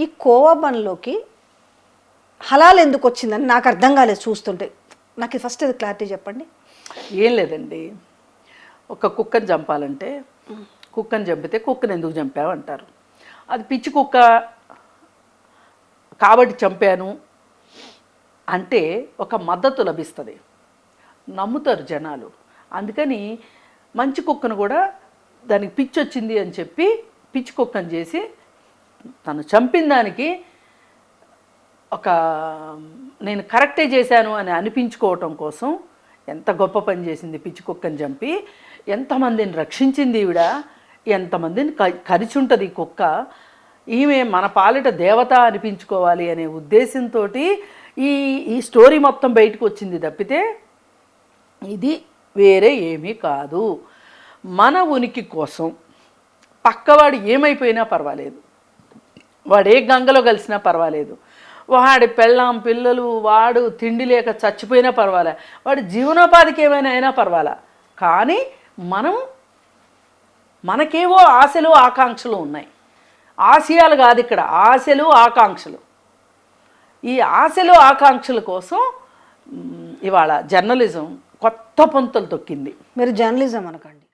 ఈ కోవబన్లోకి హలాల్ ఎందుకు వచ్చిందని నాకు అర్థం కాలేదు చూస్తుంటే. నాకు ఫస్ట్ ఇది క్లారిటీ చెప్పండి. ఏం లేదండి, ఒక కుక్కని చంపాలంటే కుక్కని చంపితే కుక్కని ఎందుకు చంపావు అంటారు. అది పిచ్చి కుక్క కాబట్టి చంపాను అంటే ఒక మద్దతు లభిస్తుంది, నమ్ముతారు జనాలు. అందుకని మంచి కుక్కను కూడా దానికి పిచ్చి వచ్చింది అని చెప్పి పిచ్చి కుక్కను చేసి తను చంపిన దానికి ఒక నేను కరెక్టే చేశాను అని అనిపించుకోవటం కోసం ఎంత గొప్ప పని చేసింది పిచ్చి కుక్కని చంపి, ఎంతమందిని రక్షించింది ఈవిడ, ఎంతమందిని కరిచుంటుంది ఈ కుక్క. ఈమె మన పాలిట దేవత అనిపించుకోవాలి అనే ఉద్దేశంతో ఈ స్టోరీ మొత్తం బయటకు వచ్చింది తప్పితే ఇది వేరే ఏమీ కాదు. మన ఉనికి కోసం పక్కవాడు ఏమైపోయినా పర్వాలేదు, వాడు ఏ గంగలో కలిసినా పర్వాలేదు, వాడి పెళ్ళాం పిల్లలు వాడు తిండి లేక చచ్చిపోయినా పర్వాలే, వాడి జీవనోపాధికి ఏమైనా అయినా పర్వాలా, కానీ మనకేవో ఆశలు ఆకాంక్షలు ఉన్నాయి. ఆశయాలు కాదు ఇక్కడ, ఆశలు ఆకాంక్షలు. ఈ ఆశలు ఆకాంక్షల కోసం ఇవాళ జర్నలిజం కొత్త పొంతలు తొక్కింది. మీరు జర్నలిజం అనకండి.